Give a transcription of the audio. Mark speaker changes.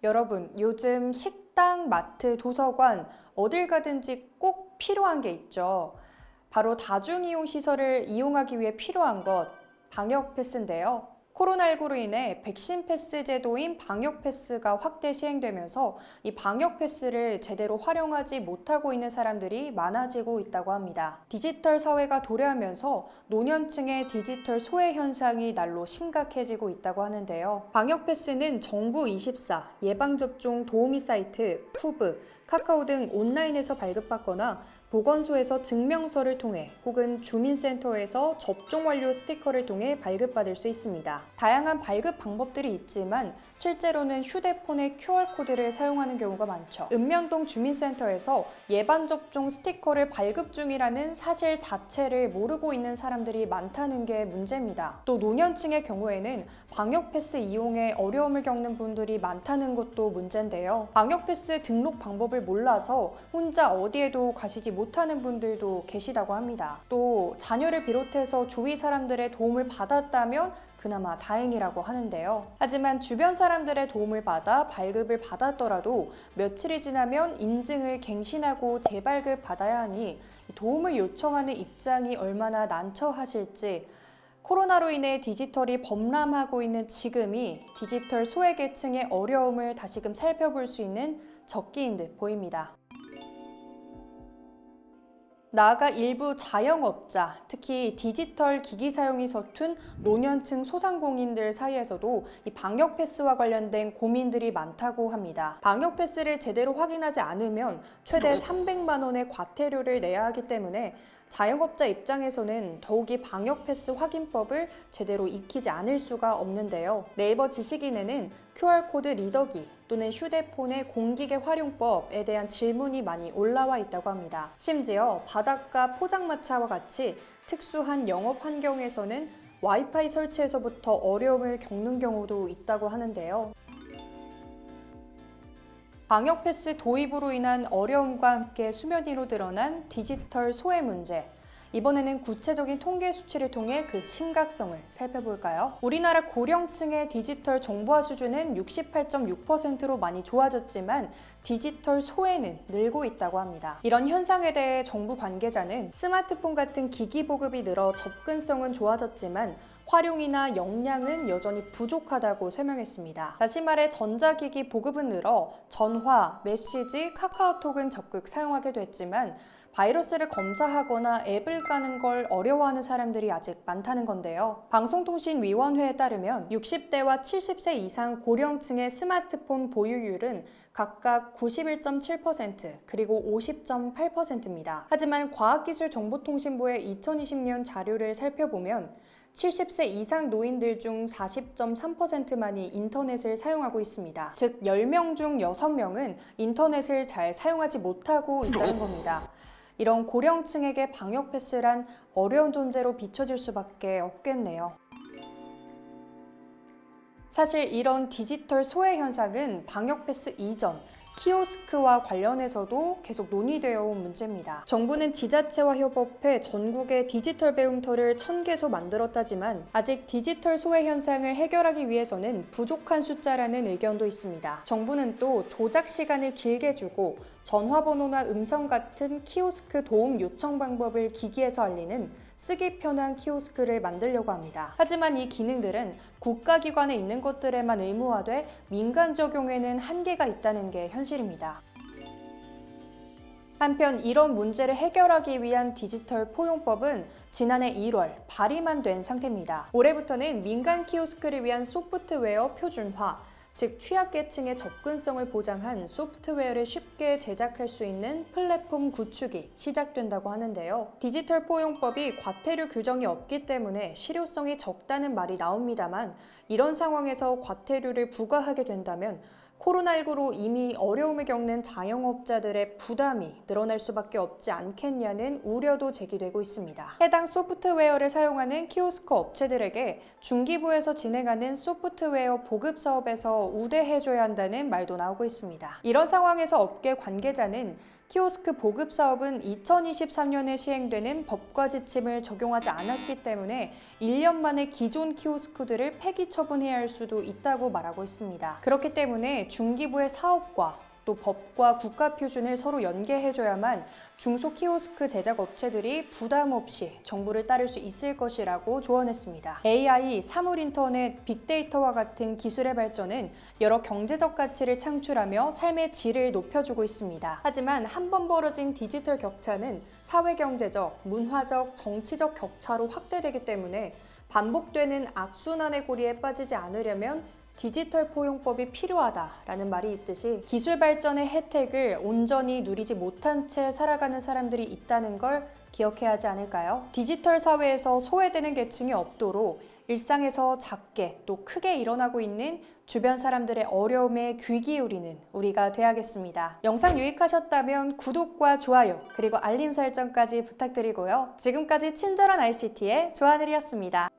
Speaker 1: 여러분, 요즘 식당, 마트, 도서관, 어딜 가든지 꼭 필요한 게 있죠. 바로 다중이용 시설을 이용하기 위해 필요한 것, 방역 패스인데요. 코로나19로 인해 백신 패스 제도인 방역 패스가 확대 시행되면서 이 방역 패스를 제대로 활용하지 못하고 있는 사람들이 많아지고 있다고 합니다. 디지털 사회가 도래하면서 노년층의 디지털 소외 현상이 날로 심각해지고 있다고 하는데요. 방역 패스는 정부24, 예방접종 도우미 사이트, 쿠브, 카카오 등 온라인에서 발급받거나 보건소에서 증명서를 통해 혹은 주민센터에서 접종 완료 스티커를 통해 발급받을 수 있습니다. 다양한 발급 방법들이 있지만 실제로는 휴대폰의 QR코드를 사용하는 경우가 많죠. 읍면동 주민센터에서 예방접종 스티커를 발급 중이라는 사실 자체를 모르고 있는 사람들이 많다는 게 문제입니다. 또 노년층의 경우에는 방역패스 이용에 어려움을 겪는 분들이 많다는 것도 문제인데요. 방역패스 등록 방법을 몰라서 혼자 어디에도 가시지 못하는 분들도 계시다고 합니다. 또 자녀를 비롯해서 주위 사람들의 도움을 받았다면 그나마 다행이라고 하는데요. 하지만 주변 사람들의 도움을 받아 발급을 받았더라도 며칠이 지나면 인증을 갱신하고 재발급 받아야 하니 도움을 요청하는 입장이 얼마나 난처하실지, 코로나로 인해 디지털이 범람하고 있는 지금이 디지털 소외계층의 어려움을 다시금 살펴볼 수 있는 적기인 듯 보입니다. 나아가 일부 자영업자, 특히 디지털 기기 사용이 서툰 노년층 소상공인들 사이에서도 이 방역 패스와 관련된 고민들이 많다고 합니다. 방역 패스를 제대로 확인하지 않으면 최대 300만 원의 과태료를 내야 하기 때문에 자영업자 입장에서는 더욱이 방역 패스 확인법을 제대로 익히지 않을 수가 없는데요. 네이버 지식인에는 QR코드 리더기 또는 휴대폰의 공기계 활용법에 대한 질문이 많이 올라와 있다고 합니다. 심지어 바닷가 포장마차와 같이 특수한 영업 환경에서는 와이파이 설치에서부터 어려움을 겪는 경우도 있다고 하는데요. 방역 패스 도입으로 인한 어려움과 함께 수면 위로 드러난 디지털 소외 문제. 이번에는 구체적인 통계 수치를 통해 그 심각성을 살펴볼까요? 우리나라 고령층의 디지털 정보화 수준은 68.6%로 많이 좋아졌지만 디지털 소외는 늘고 있다고 합니다. 이런 현상에 대해 정부 관계자는 스마트폰 같은 기기 보급이 늘어 접근성은 좋아졌지만 활용이나 역량은 여전히 부족하다고 설명했습니다. 다시 말해 전자기기 보급은 늘어 전화, 메시지, 카카오톡은 적극 사용하게 됐지만 바이러스를 검사하거나 앱을 까는 걸 어려워하는 사람들이 아직 많다는 건데요. 방송통신위원회에 따르면 60대와 70세 이상 고령층의 스마트폰 보유율은 각각 91.7% 그리고 50.8%입니다. 하지만 과학기술정보통신부의 2020년 자료를 살펴보면 70세 이상 노인들 중 40.3%만이 인터넷을 사용하고 있습니다. 즉 10명 중 6명은 인터넷을 잘 사용하지 못하고 있다는 겁니다. 이런 고령층에게 방역 패스란 어려운 존재로 비춰질 수밖에 없겠네요. 사실 이런 디지털 소외 현상은 방역 패스 이전, 키오스크와 관련해서도 계속 논의되어 온 문제입니다. 정부는 지자체와 협업해 전국에 디지털 배움터를 1000개소 만들었다지만 아직 디지털 소외 현상을 해결하기 위해서는 부족한 숫자라는 의견도 있습니다. 정부는 또 조작 시간을 길게 주고 전화번호나 음성 같은 키오스크 도움 요청 방법을 기기에서 알리는 쓰기 편한 키오스크를 만들려고 합니다. 하지만 이 기능들은 국가기관에 있는 것들에만 의무화돼 민간 적용에는 한계가 있다는 게 현실입니다. 한편 이런 문제를 해결하기 위한 디지털 포용법은 지난해 1월 발의만 된 상태입니다. 올해부터는 민간 키오스크를 위한 소프트웨어 표준화, 즉 취약계층의 접근성을 보장한 소프트웨어를 쉽게 제작할 수 있는 플랫폼 구축이 시작된다고 하는데요. 디지털 포용법이 과태료 규정이 없기 때문에 실효성이 적다는 말이 나옵니다만 이런 상황에서 과태료를 부과하게 된다면 코로나19로 이미 어려움을 겪는 자영업자들의 부담이 늘어날 수밖에 없지 않겠냐는 우려도 제기되고 있습니다. 해당 소프트웨어를 사용하는 키오스크 업체들에게 중기부에서 진행하는 소프트웨어 보급 사업에서 우대해줘야 한다는 말도 나오고 있습니다. 이런 상황에서 업계 관계자는 키오스크 보급 사업은 2023년에 시행되는 법과 지침을 적용하지 않았기 때문에 1년 만에 기존 키오스크들을 폐기 처분해야 할 수도 있다고 말하고 있습니다. 그렇기 때문에 중기부의 사업과 또 법과 국가 표준을 서로 연계해줘야만 중소 키오스크 제작 업체들이 부담 없이 정부를 따를 수 있을 것이라고 조언했습니다. AI, 사물인터넷, 빅데이터와 같은 기술의 발전은 여러 경제적 가치를 창출하며 삶의 질을 높여주고 있습니다. 하지만 한 번 벌어진 디지털 격차는 사회경제적, 문화적, 정치적 격차로 확대되기 때문에 반복되는 악순환의 고리에 빠지지 않으려면 디지털 포용법이 필요하다라는 말이 있듯이 기술 발전의 혜택을 온전히 누리지 못한 채 살아가는 사람들이 있다는 걸 기억해야 하지 않을까요? 디지털 사회에서 소외되는 계층이 없도록 일상에서 작게 또 크게 일어나고 있는 주변 사람들의 어려움에 귀 기울이는 우리가 돼야겠습니다. 영상 유익하셨다면 구독과 좋아요 그리고 알림 설정까지 부탁드리고요. 지금까지 친절한 ICT의 조하늘이었습니다.